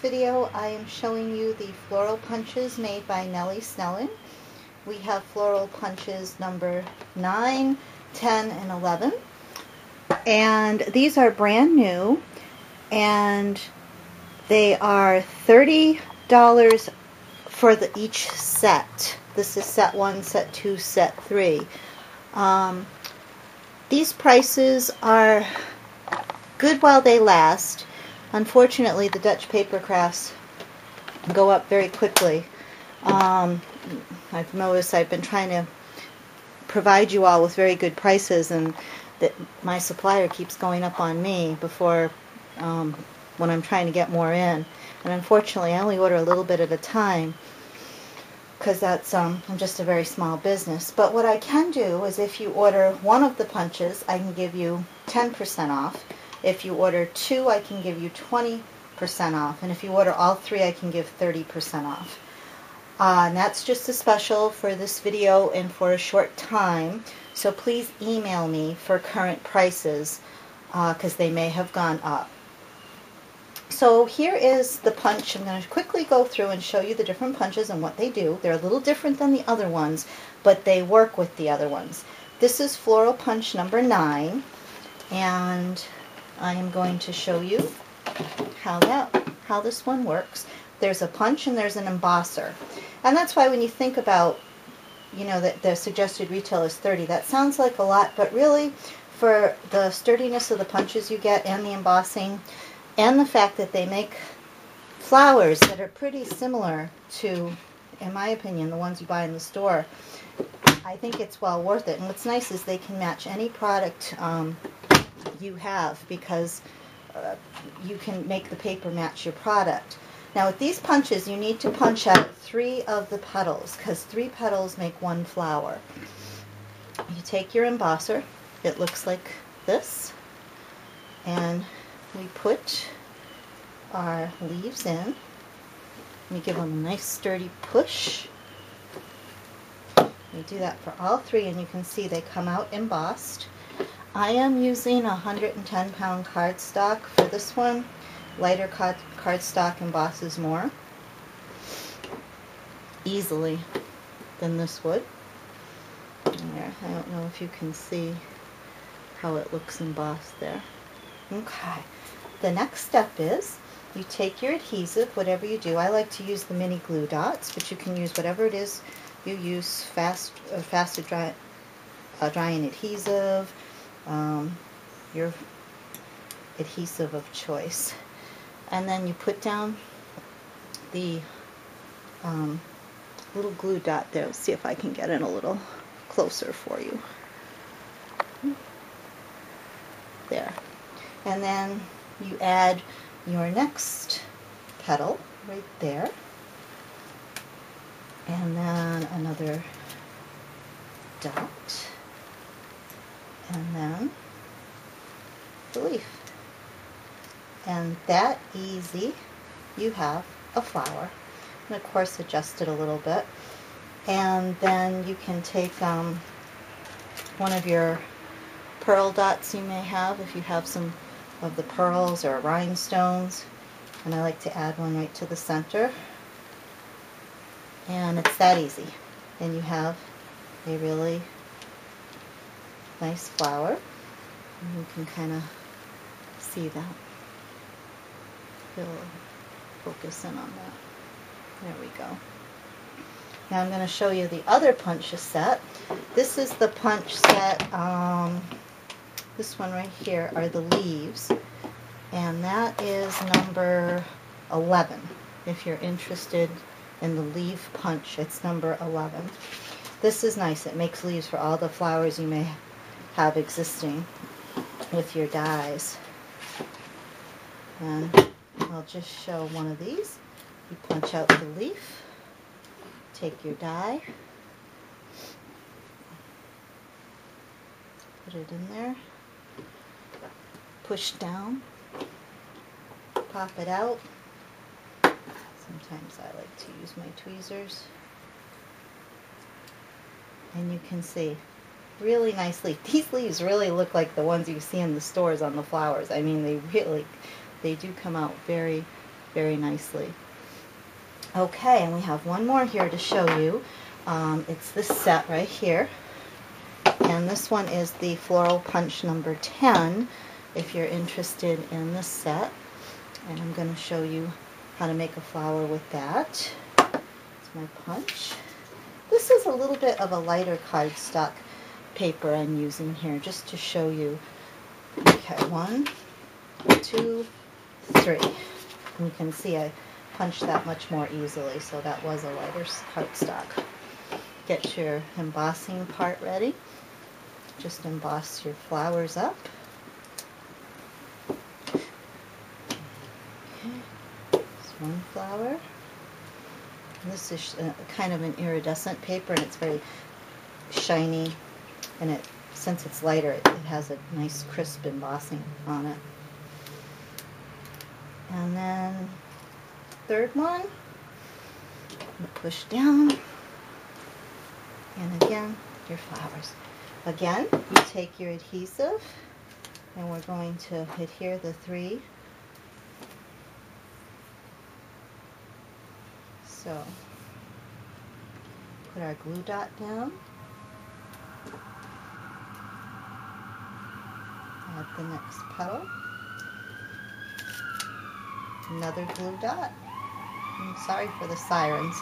Video I am showing you the floral punches made by Nellie Snellen. We have floral punches number 9, 10, and 11. And these are brand new, and they are $30 for each set. This is set 1, set 2, set 3. These prices are good while they last. Unfortunately, the Dutch paper crafts go up very quickly. I've noticed I've been trying to provide you all with very good prices, and that my supplier keeps going up on me before when I'm trying to get more in. And unfortunately, I only order a little bit at a time because that's I'm just a very small business. But what I can do is, if you order one of the punches, I can give you 10% off. If you order 2, I can give you 20% off. And if you order all 3, I can give 30% off. And that's just a special for this video and for a short time. So please email me for current prices because they may have gone up. So here is the punch. I'm going to quickly go through and show you the different punches and what they do. They're a little different than the other ones, but they work with the other ones. This is Floral Punch number 9, and I am going to show you how this one works. There's a punch and there's an embosser. And that's why when you think about, you know, that the suggested retail is $30, that sounds like a lot, but really for the sturdiness of the punches you get and the embossing and the fact that they make flowers that are pretty similar to, in my opinion, the ones you buy in the store, I think it's well worth it. And what's nice is they can match any product you have, because you can make the paper match your product. Now with these punches, you need to punch out 3 of the petals, because 3 petals make 1 flower. You take your embosser, it looks like this, and we put our leaves in. We give them a nice sturdy push. We do that for all 3, and you can see they come out embossed. I am using 110-pound cardstock for this one. Lighter cardstock embosses more easily than this would. There, I don't know if you can see how it looks embossed there. Okay, the next step is you take your adhesive, whatever you do. I like to use the mini glue dots, but you can use whatever it is you use, fast drying adhesive, your adhesive of choice. And then you put down the little glue dot there. Let's see if I can get it a little closer for you. There. And then you add your next petal right there. And then another dot. And then the leaf. And that easy, you have a flower. And of course adjust it a little bit. And then you can take one of your pearl dots you may have, if you have some of the pearls or rhinestones. And I like to add one right to the center. And it's that easy. And you have a really nice flower. And you can kind of see that. It'll focus in on that. There we go. Now I'm going to show you the other punch set. This is the punch set, this one right here are the leaves, and that is number 11. If you're interested in the leaf punch, it's number 11. This is nice. It makes leaves for all the flowers you may have existing with your dies. And I'll just show one of these. You punch out the leaf, take your die, put it in there, push down, pop it out. Sometimes I like to use my tweezers. And you can see, really nice leaf. These leaves really look like the ones you see in the stores on the flowers. I mean, they do come out very very nicely. Okay, and we have one more here to show you. It's this set right here. And this one is the Floral Punch number 10, if you're interested in this set. And I'm going to show you how to make a flower with that. It's my punch. This is a little bit of a lighter cardstock paper I'm using here, just to show you. Okay, 1, 2, 3. And you can see I punched that much more easily, so that was a lighter cardstock. Get your embossing part ready. Just emboss your flowers up. Okay, there's one flower. And this is kind of an iridescent paper, and it's very shiny, and since it's lighter, it has a nice crisp embossing on it. And then third one, push down, and again your flowers. Again, you take your adhesive, and we're going to adhere the 3. So, put our glue dot down, add the next petal, another glue dot. I'm sorry for the sirens.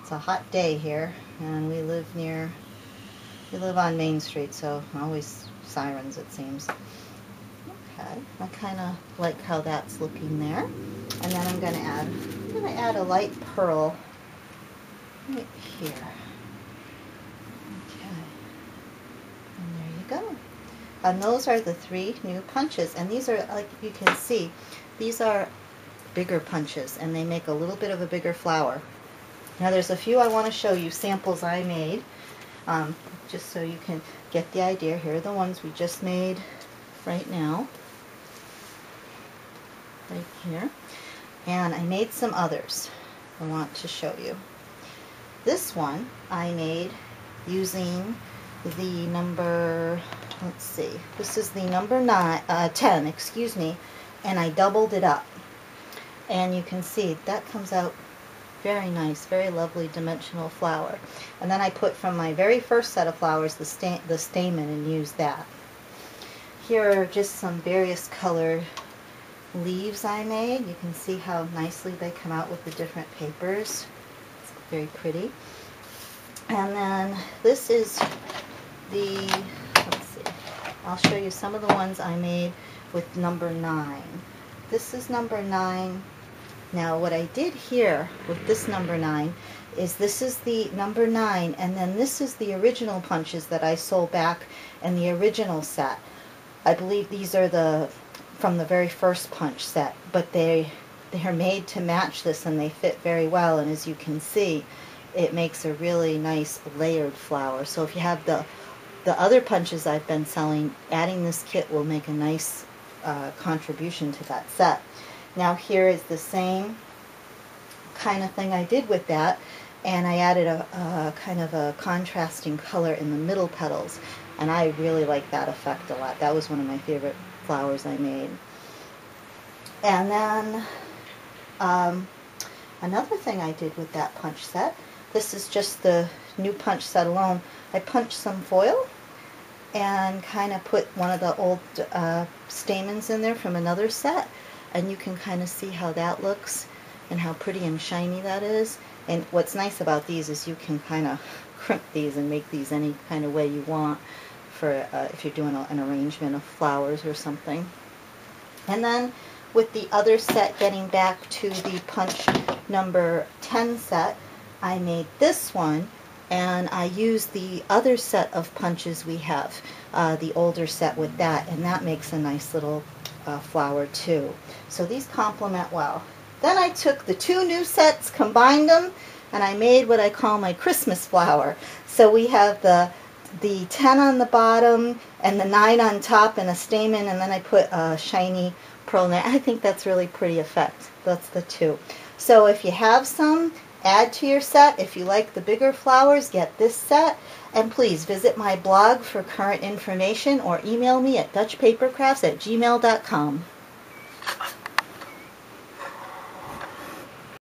It's a hot day here, and we live on Main Street, so always sirens, it seems. Okay, I kind of like how that's looking there. And then I'm going to add a light pearl right here. Okay, and there you go. And those are the 3 new punches, and these are, like you can see, these are bigger punches, and they make a little bit of a bigger flower. Now there's a few I want to show you, samples I made, just so you can get the idea. Here are the ones we just made right now, right here. And I made some others I want to show you. This one I made using the number, let's see, this is the number 10, excuse me, and I doubled it up. And you can see that comes out very nice, very lovely dimensional flower. And then I put from my very first set of flowers the stamen and used that. Here are just some various colored leaves I made. You can see how nicely they come out with the different papers. It's very pretty. And then this is the, let's see, I'll show you some of the ones I made with number 9. This is number 9. Now what I did here with this number 9 is this is the number 9, and then this is the original punches that I sold back in the original set. I believe these are from the very first punch set, but they're made to match this, and they fit very well, and as you can see, it makes a really nice layered flower. So if you have the other punches I've been selling, adding this kit will make a nice contribution to that set. Now here is the same kind of thing I did with that, and I added a kind of a contrasting color in the middle petals, and I really like that effect a lot. That was one of my favorite flowers I made. And then another thing I did with that punch set, this is just the new punch set alone. I punched some foil and kind of put one of the old stamens in there from another set, and you can kind of see how that looks and how pretty and shiny that is. And what's nice about these is you can kind of crimp these and make these any kind of way you want for if you're doing an arrangement of flowers or something. And then with the other set, getting back to the punch number 10 set, I made this one, and I used the other set of punches we have, the older set with that, and that makes a nice little flower too. So these complement well. Then I took the 2 new sets, combined them, and I made what I call my Christmas flower. So we have the 10 on the bottom and the 9 on top and a stamen, and then I put a shiny pearl in there. I think that's really pretty effect. That's the 2. So if you have some, add to your set. If you like the bigger flowers, get this set. And please visit my blog for current information or email me at dutchpapercrafts@gmail.com.